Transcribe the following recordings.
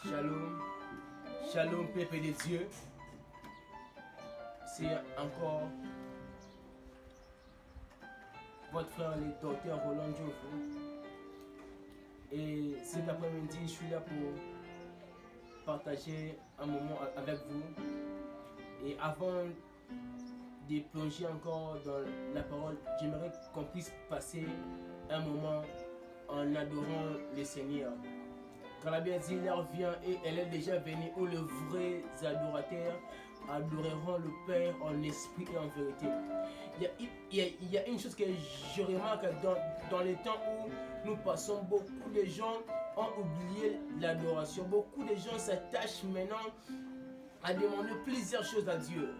Shalom, shalom peuple de Dieu. C'est encore votre frère le docteur Roland Dioufou. Et cet après-midi, je suis là pour partager un moment avec vous. Et avant de plonger encore dans la parole, j'aimerais qu'on puisse passer un moment en adorant le Seigneur. Car la Bible dit, l'heure vient et elle est déjà venue où les vrais adorateurs adoreront le Père en esprit et en vérité. Il y a une chose que je remarque dans les temps où nous passons, beaucoup de gens ont oublié l'adoration. Beaucoup de gens s'attachent maintenant à demander plusieurs choses à Dieu.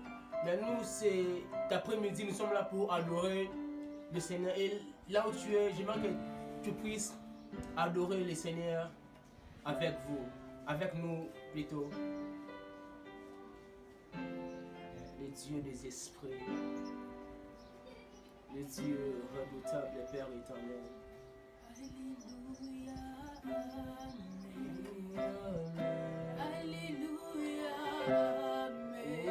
Mais nous, cet après-midi, nous sommes là pour adorer le Seigneur. Et là où tu es, j'aimerais que tu puisses adorer le Seigneur avec vous, avec nous plutôt. Le Dieu des esprits, le Dieu redoutable, le Père éternel. Alléluia, Amen.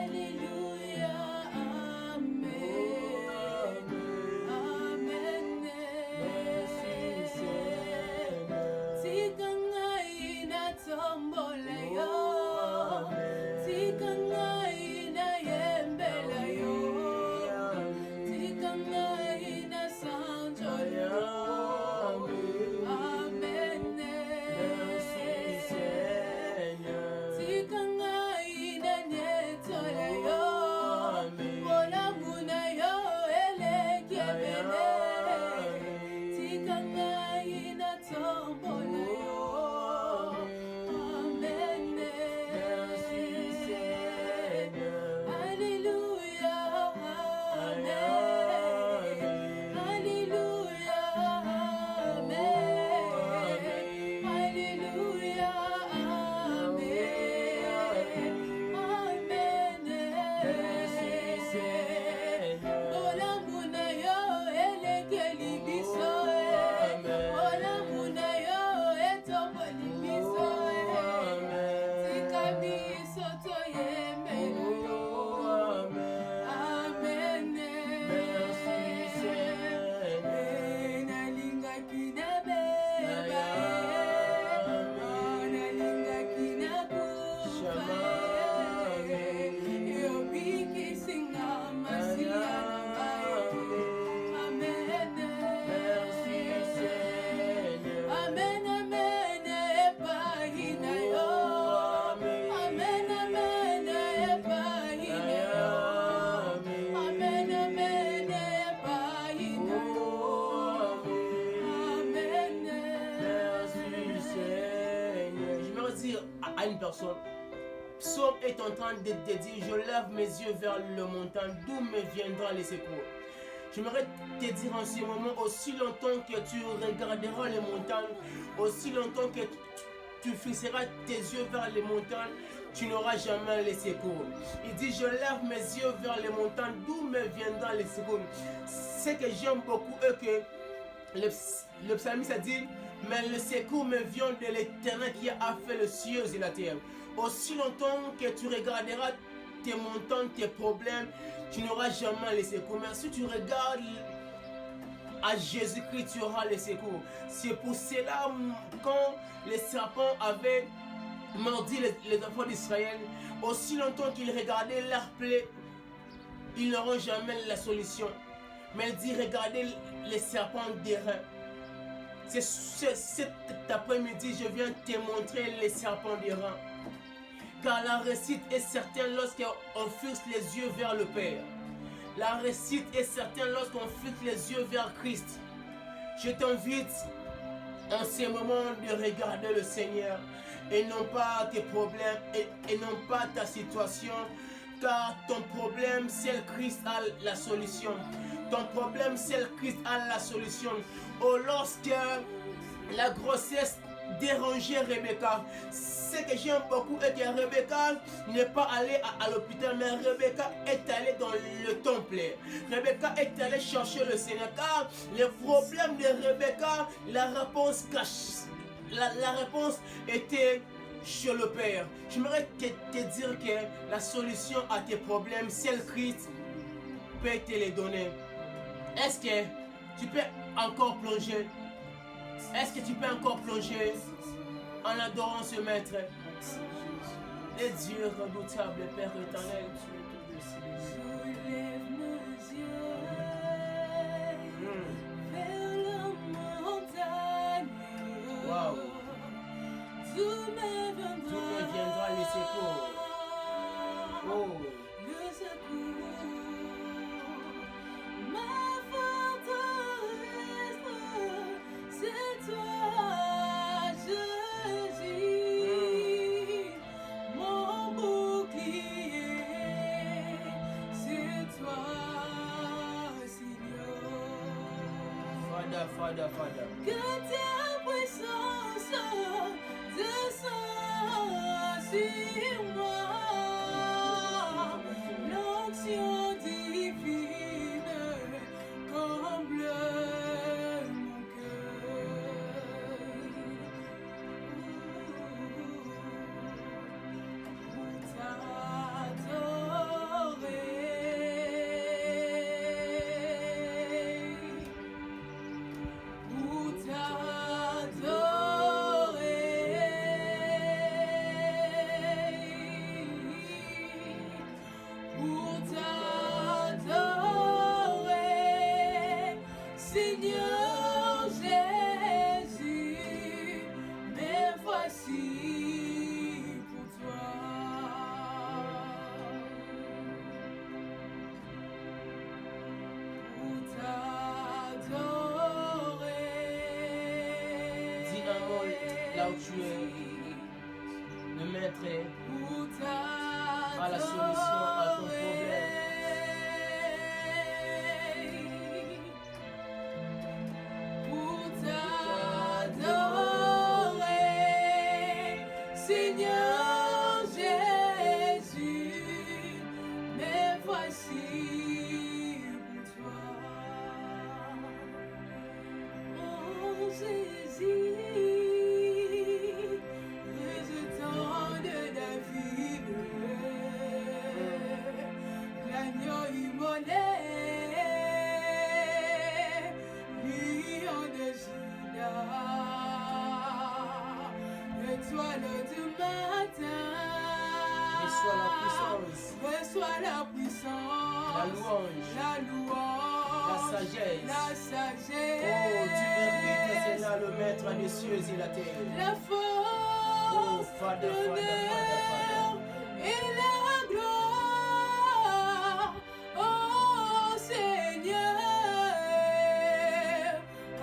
Alléluia, Amen. Amen. Tikangai na tombola yo, tikangai na yembela yo, tikangai na sanjola yo. À une personne, Psaume est en train de te dire, je lève mes yeux vers le montagne, d'où me viendra les secours. J'aimerais te dire en ce moment, aussi longtemps que tu regarderas les montagnes, aussi longtemps que tu fixeras tes yeux vers les montagnes, tu n'auras jamais les secours. Il dit, je lève mes yeux vers les montagnes, d'où me viendra les secours. Ce que j'aime beaucoup est que le psalmiste a dit, mais le secours me vient de l'Éternel qui a fait les cieux et la terre. Aussi longtemps que tu regarderas tes montagnes, tes problèmes, tu n'auras jamais les secours. Mais si tu regardes à Jésus-Christ, tu auras les secours. C'est pour cela, quand les serpents avaient mordu les enfants d'Israël, aussi longtemps qu'ils regardaient leurs plaies, ils n'auront jamais la solution. Mais il dit, regardez les serpents d'airain. Cet après-midi, je viens te montrer les serpents d'airain. Car la réussite est certaine lorsqu'on fixe les yeux vers le Père. La réussite est certaine lorsqu'on fixe les yeux vers Christ. Je t'invite en ce moment de regarder le Seigneur et non pas tes problèmes et non pas ta situation. Car ton problème, c'est Christ a la solution. Ton problème, c'est Christ a la solution. Oh, lorsque la grossesse dérangeait Rebecca, ce que j'aime beaucoup est que Rebecca n'est pas allée à l'hôpital, mais Rebecca est allée dans le temple. Rebecca est allée chercher le Seigneur. Car les problèmes de Rebecca, la réponse la réponse était chez le Père. J'aimerais te dire que la solution à tes problèmes, seul Christ peut te les donner. Est-ce que tu peux encore plonger? Est-ce que tu peux encore plonger en adorant ce Maître? Et Dieu redoutable, Père éternel. Soulève nos yeux vers la montagne. Wow. Tout Tout me viendra le secours. Oh. Le secours. Ma forteresse, c'est toi, Jésus. Mon bouclier, c'est toi, Seigneur. Fada, fada, fada. Que ta puissance descend sur moi. L'onction divine comble mon cœur. Pour t'adorer, Seigneur Jésus, me voici pour toi. Pour t'adorer. Dis un mot là où tu es. Le Maître a la solution à ton problème. Pour t'adorer, Seigneur Jésus, me voici pour toi. Oh Jésus, rejetant de David, l'agneau immolé, lion de Juda, étoile du matin, Reçois la puissance, reçois la puissance, la louange, la louange, la sagesse. la sagesse, Oh, tu mérites, Seigneur, le Maître des cieux et la terre. la force, Oh, Fada, Fada, Fada, l'honneur et la gloire, oh Seigneur,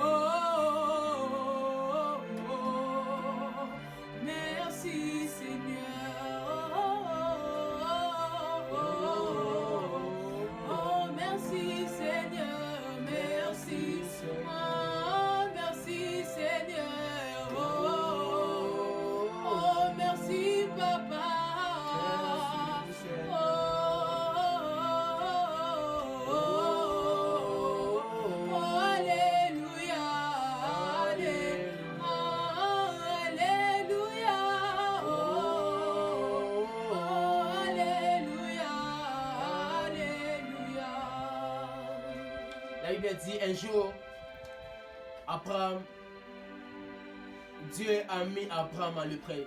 oh, merci Seigneur, oh, merci Seigneur, merci, oh, merci Seigneur, oh, merci Papa. Alléluia, Alléluia, Alléluia, Alléluia. La Bible dit un jour, Abraham, Dieu a mis Abraham à l'épreuve.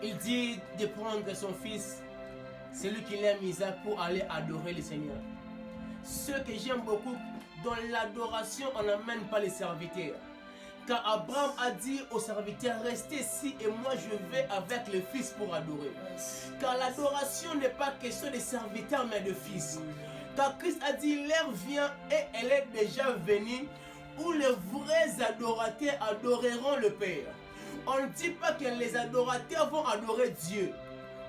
Il dit de prendre son fils, celui qu'il aime, Isaac, pour aller adorer le Seigneur. Ce que j'aime beaucoup, dans l'adoration, on n'amène pas les serviteurs. Car Abraham a dit aux serviteurs, restez ici et moi je vais avec le fils pour adorer. Car l'adoration n'est pas question de serviteurs mais de fils. Car Christ a dit, l'heure vient et elle est déjà venue où les vrais adorateurs adoreront le Père. On ne dit pas que les adorateurs vont adorer Dieu,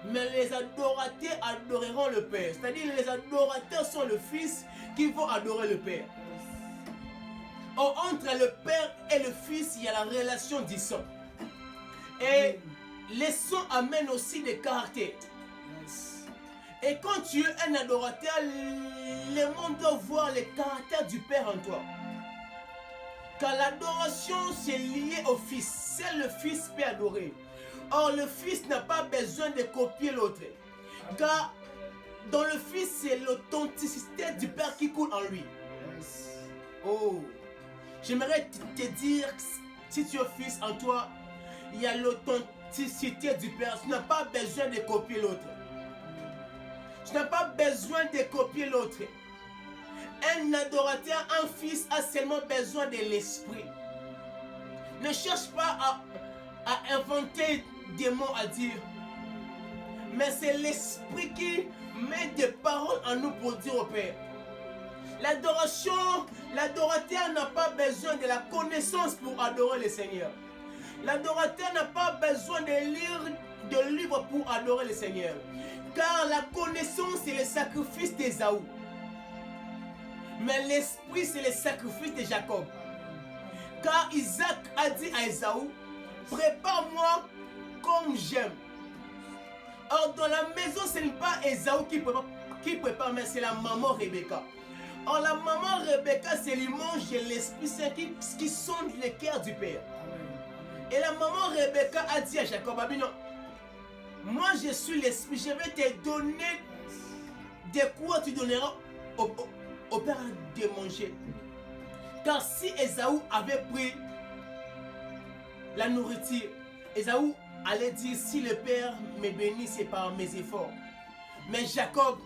mais les adorateurs adoreront le Père. C'est-à-dire les adorateurs sont le Fils qui vont adorer le Père. Or, entre le Père et le Fils, il y a la relation du sang. Et les sons amènent aussi des caractères. Et quand tu es un adorateur, le monde doit voir les caractères du Père en toi. Car l'adoration, c'est lié au Fils. Seul le Fils peut adorer. Or, le Fils n'a pas besoin de copier l'autre. Car dans le Fils, c'est l'authenticité du Père qui coule en lui. Oh, j'aimerais te dire, si tu es Fils en toi, il y a l'authenticité du Père. Tu n'as pas besoin de copier l'autre. Tu n'as pas besoin de copier l'autre. Un adorateur, un fils a seulement besoin de l'esprit. Ne cherche pas à inventer des mots à dire. Mais c'est l'esprit qui met des paroles en nous pour dire au Père. L'adoration, l'adorateur n'a pas besoin de la connaissance pour adorer le Seigneur. L'adorateur n'a pas besoin de lire de livres pour adorer le Seigneur. Car la connaissance, c'est le sacrifice d'Ésaü. Mais l'esprit, c'est le sacrifice de Jacob. Car Isaac a dit à Ésaü, prépare-moi comme j'aime. Or, dans la maison, ce n'est pas Ésaü qui prépare, mais c'est la maman Rebecca. Or, la maman Rebecca, c'est l'image de l'Esprit Saint qui sonde le cœur du Père. Et la maman Rebecca a dit à Jacob, ah, non, moi je suis l'Esprit, je vais te donner de quoi tu donneras au Père de manger. Car si Ésaü avait pris la nourriture, Ésaü allait dire, si le Père me bénit, c'est par mes efforts. Mais Jacob,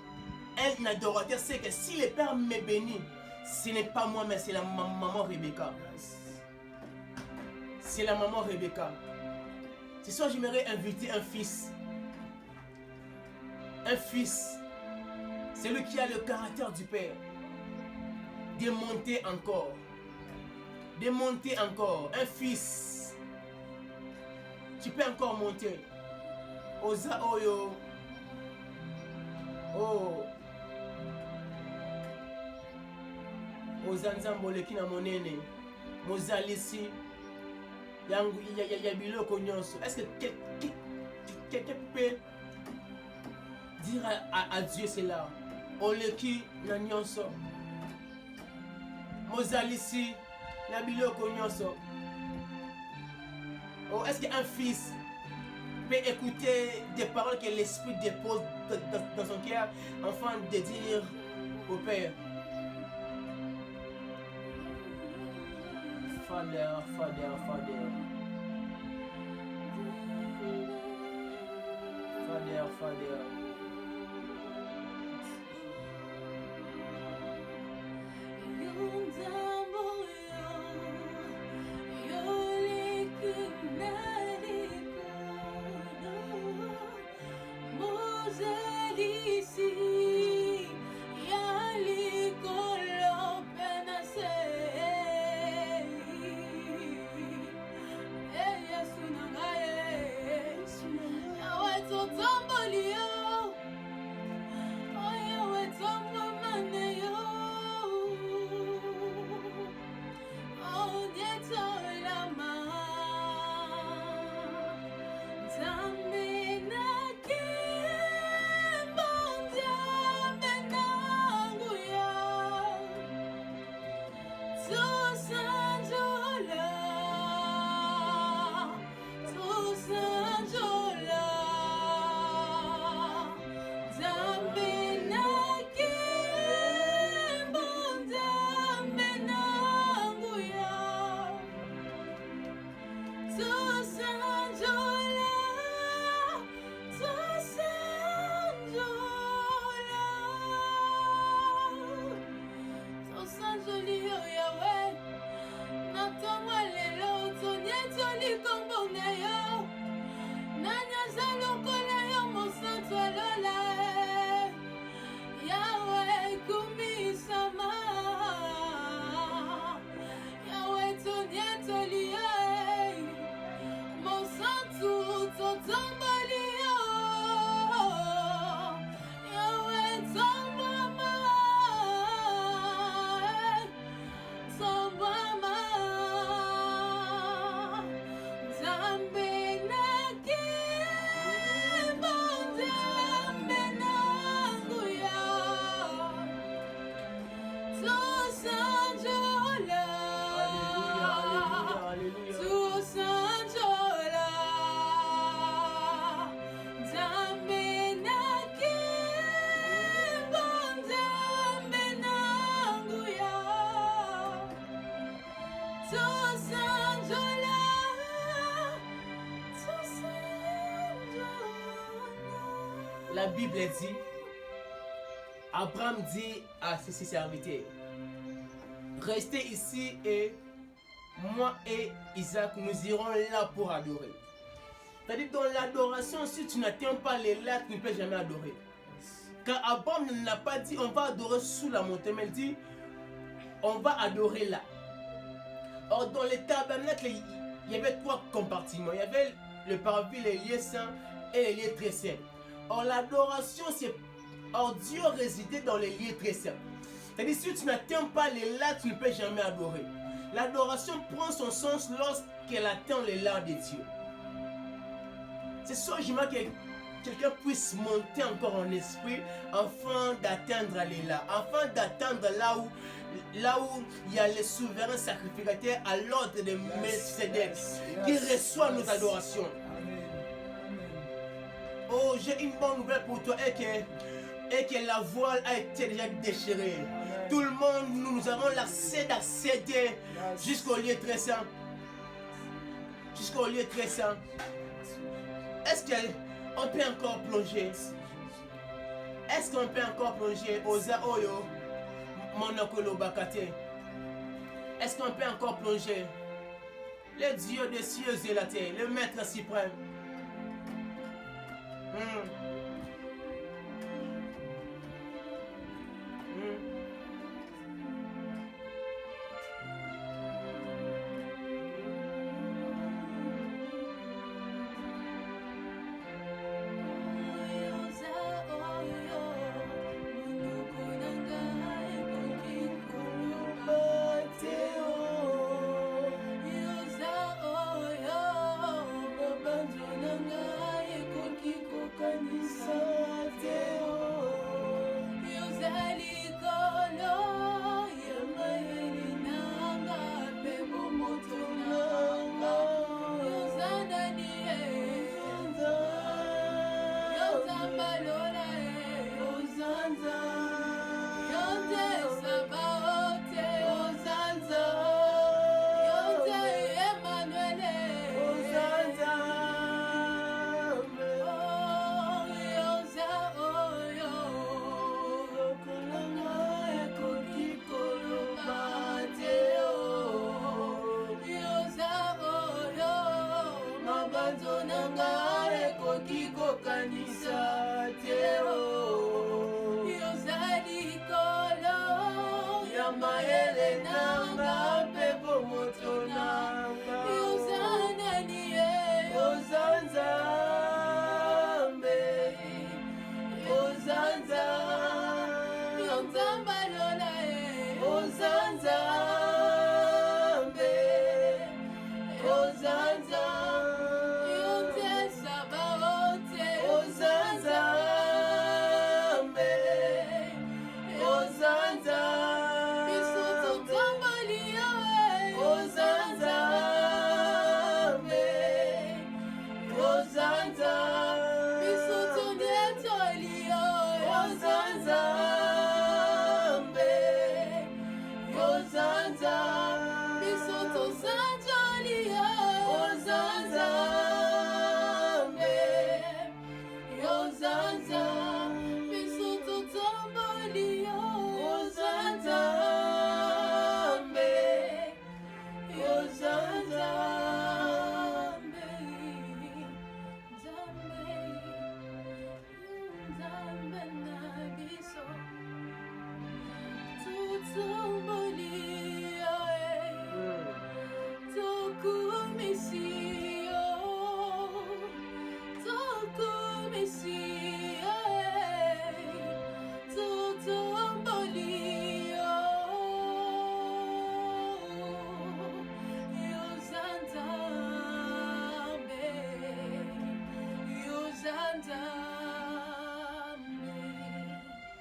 un adorateur, sait que si le Père me bénit, ce n'est pas moi, mais c'est la maman Rebecca. C'est la maman Rebecca. Ce soir, j'aimerais inviter un fils. Un fils, c'est lui qui a le caractère du Père. De monter encore. De monter encore. Un fils. Tu peux encore monter. Oza oyo. Oh. Oza nzambole kina monene. Mozalisi. Yangu ya biloko nyonso. Est-ce que quelqu'un peut dire à Dieu cela? Oleki na nyonso. Mozalisi na biloko nyonso. Oh, est-ce qu'un fils peut écouter des paroles que l'Esprit dépose dans son cœur afin de dire au Père? Father, Father, Father. Father, Father. la Bible dit, Abraham dit à ses serviteurs, restez ici et moi et Isaac, nous irons là pour adorer. C'est-à-dire, dans l'adoration, si tu n'atteins pas les là, tu ne peux jamais adorer. Car Abraham n'a pas dit on va adorer sous la montagne, mais il dit on va adorer là. Or, dans les tabernacles, il y avait 3 compartiments. Il y avait le parvis, les lieux saints et les lieux très saints. Or, l'adoration, c'est. Or, Dieu résidait dans les lieux très saints. C'est-à-dire, si tu n'atteins pas les là, tu ne peux jamais adorer. L'adoration prend son sens lorsqu'elle atteint les là de Dieu. C'est ça, j'aimerais que quelqu'un puisse monter encore en esprit afin d'atteindre les là, afin d'atteindre là où il y a les souverains sacrificateurs à l'ordre de Melchizedek qui reçoit nos adorations. Oh, j'ai une bonne nouvelle pour toi et que la voile a été déjà déchirée. Tout le monde, nous avons l'accès d'accéder jusqu'au lieu très saint. Jusqu'au lieu très saint. Est-ce qu'on peut encore plonger? Est-ce qu'on peut encore plonger Oza Oyo Monokolo Bakate? Est-ce qu'on peut encore plonger? Le Dieu des cieux et la terre, le Maître suprême.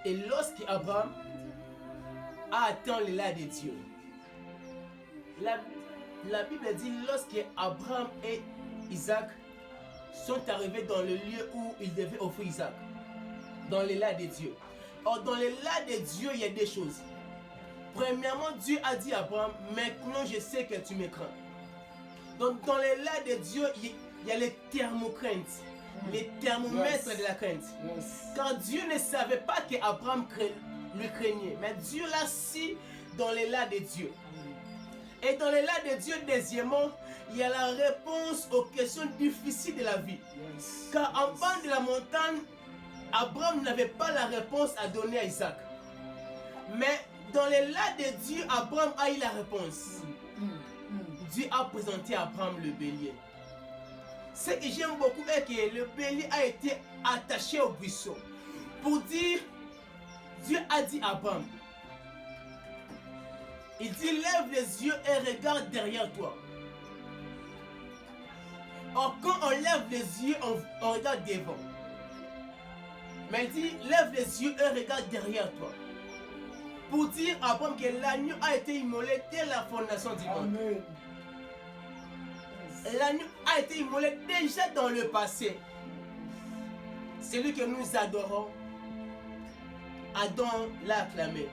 Et lorsque Abraham a atteint les là de Dieu, la Bible dit lorsque Abraham et Isaac sont arrivés dans le lieu où ils devaient offrir Isaac, dans les là de Dieu. Or, dans les là de Dieu, il y a des choses. Premièrement, Dieu a dit à Abraham, maintenant je sais que tu me crains. Donc, dans les là de Dieu, il y a les thermocraintes. les thermomètres Yes. de la crainte. Yes. Car Dieu ne savait pas qu'Abraham lui craignait, mais Dieu l'a si dans l'élan de Dieu. Et dans l'élan de Dieu, deuxièmement, il y a la réponse aux questions difficiles de la vie. Yes. Car en bas de la montagne, Abraham n'avait pas la réponse à donner à Isaac. Mais dans l'élan de Dieu, Abraham a eu la réponse. Dieu a présenté à Abraham le bélier. Ce que j'aime beaucoup est que le bélier a été attaché au buisson. Pour dire, Dieu a dit à Abraham, il dit, lève les yeux et regarde derrière toi. Or, quand on lève les yeux, on regarde devant. Mais il dit, lève les yeux et regarde derrière toi. Pour dire à Abraham que l'agneau a été immolé dès la fondation du monde. Amen. L'agneau a été immolé déjà dans le passé. Celui que nous adorons, Adam l'a acclamé.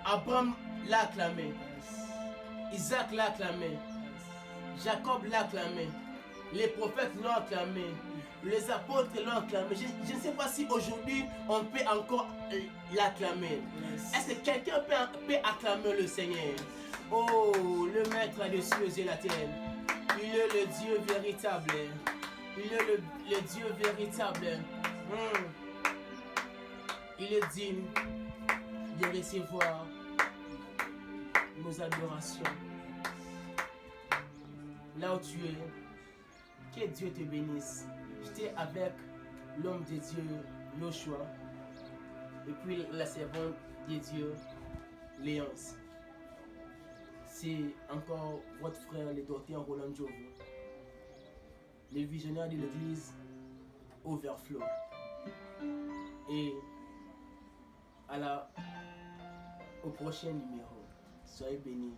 Abraham l'a acclamé. Isaac l'a acclamé. Jacob l'a acclamé. Les prophètes l'ont acclamé. Les apôtres l'ont acclamé. Je ne sais pas si aujourd'hui on peut encore l'acclamer. Est-ce que quelqu'un peut acclamer le Seigneur? Oh, le maître des cieux et la terre. Il est le Dieu véritable. Il est le Dieu véritable. Il est digne de recevoir nos adorations. Là où tu es, que Dieu te bénisse. J'étais avec l'homme de Dieu, Joshua, et puis la servante de Dieu, Léance. C'est encore votre frère, le docteur Roland Jovo, le visionnaire de l'église Overflow. Et au prochain numéro. Soyez bénis.